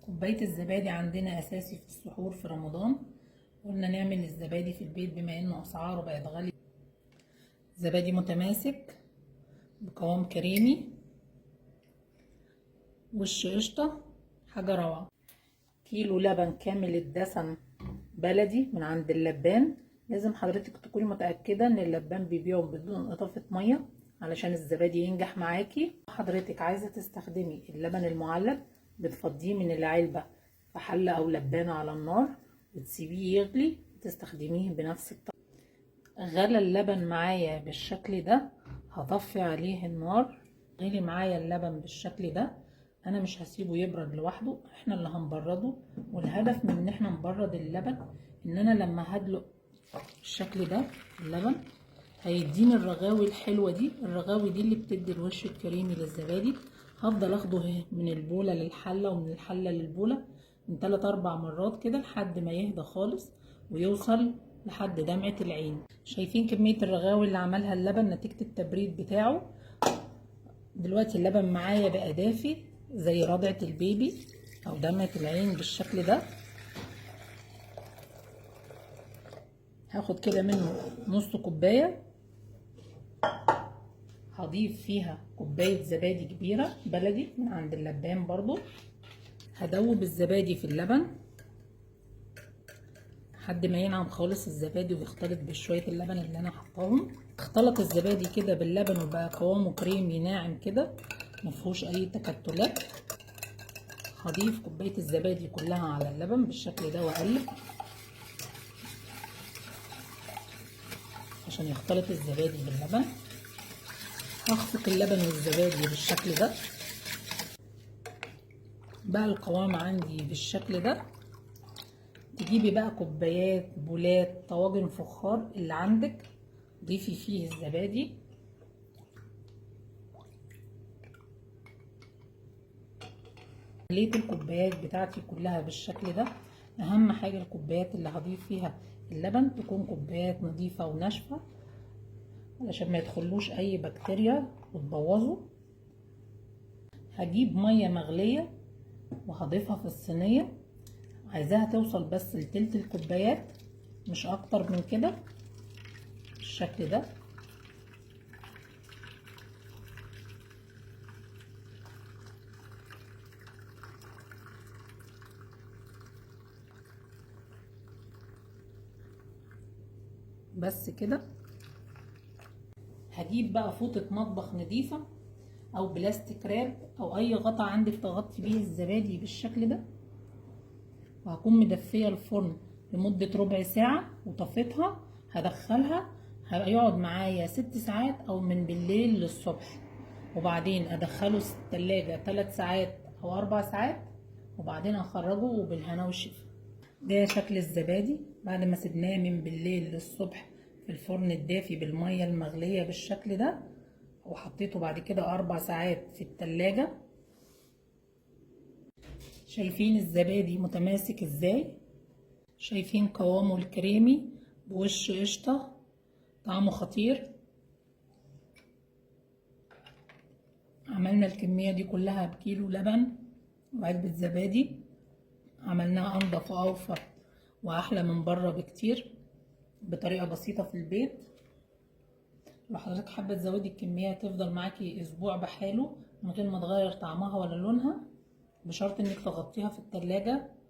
كوباية الزبادي عندنا أساسي في السحور في رمضان. قلنا نعمل الزبادي في البيت بما إنه أسعاره بقت غالية. زبادي متماسك بقوام كريمي، وش قشطة، حاجة روعة. كيلو لبن كامل الدسم بلدي من عند اللبان. لازم حضرتك تكوني متأكدة إن اللبان بيبيعه بدون إضافة مية علشان الزبادي ينجح معاكي. حضرتك عايزة تستخدمي اللبن المعلب، بتفضيه من العلبة في حلة أو لبانة على النار وتسيبيه يغلي وتستخدميه بنفس الطريقة. غلى اللبن معايا بالشكل ده، هطفي عليه النار. غلي معايا اللبن بالشكل ده، انا مش هسيبه يبرد لوحده، احنا اللي هنبرده. والهدف من ان احنا نبرد اللبن ان انا لما هدلق بالشكل ده اللبن هيديني الرغاوي الحلوه دي. الرغاوي دي اللي بتدي الوش الكريمي للزبادي. هفضل اخده من البوله للحله ومن الحله للبوله من 3-4 مرات كده لحد ما يهدى خالص ويوصل لحد دمعه العين. شايفين كميه الرغاوي اللي عملها اللبن نتيجه التبريد بتاعه؟ دلوقتي اللبن معايا بقى دافي زي رضعة البيبي او دمعة العين بالشكل ده. هاخد كده منه نص كوباية، هضيف فيها كوباية زبادي كبيرة بلدي من عند اللبان برضو. هدوب الزبادي في اللبن لحد ما ينعم خالص الزبادي ويختلط بشوية اللبن اللي انا حطاهم. اختلط الزبادي كده باللبن وبقى قوامه كريمي ناعم كده، مفيهوش اي تكتلات. هضيف كوباية الزبادي كلها على اللبن بالشكل ده واقلب عشان يختلط الزبادي باللبن. هخفق اللبن والزبادي بالشكل ده. بقى القوام عندي بالشكل ده. تجيبي بقى كوبايات، بولات، طواجن فخار اللي عندك، ضيفي فيه الزبادي. مليت الكوبايات بتاعتي كلها بالشكل ده. اهم حاجة الكوبايات اللي هضيف فيها اللبن تكون كوبايات نظيفة وناشفة علشان ما يدخلوش اي بكتيريا وتبوظه. هجيب مية مغلية وهضيفها في الصينية. عايزاها توصل بس لتلت الكوبايات مش اكتر من كده بالشكل ده. بس كده. هجيب بقى فوطة مطبخ نظيفة او بلاستيك راب او اي غطا عندك تغطي بيه الزبادي بالشكل ده، وهكون مدفية الفرن لمدة ربع ساعة وطفيتها. هدخلها هيقعد معايا 6 ساعات او من بالليل للصبح، وبعدين ادخله التلاجة 3 ساعات او 4 ساعات وبعدين اخرجه وبالهنا والشفا. ده شكل الزبادي بعد ما سيبناه من بالليل للصبح في الفرن الدافي بالمية المغلية بالشكل ده، وحطيته بعد كده 4 ساعات في التلاجة. شايفين الزبادي متماسك ازاي؟ شايفين قوامه الكريمي بوش قشطة، طعمه خطير. عملنا الكمية دي كلها بكيلو لبن وعلبة زبادي. عملناها انضف واوفر واحلى من بره بكتير بطريقة بسيطة في البيت. لو حضرتك حابة تزودي الكمية تفضل معاكي اسبوع بحاله من غير ما تغير طعمها ولا لونها، بشرط انك تغطيها في التلاجة